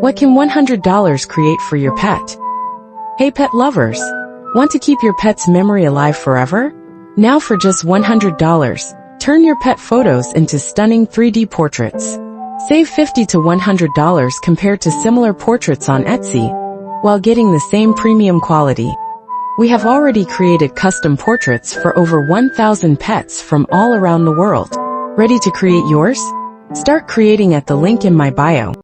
What can $100 create for your pet? Hey pet lovers! Want to keep your pet's memory alive forever? Now for just $100, turn your pet photos into stunning 3D portraits. Save $50 to $100 compared to similar portraits on Etsy, while getting the same premium quality. We have already created custom portraits for over 1,000 pets from all around the world. Ready to create yours? Start creating at the link in my bio.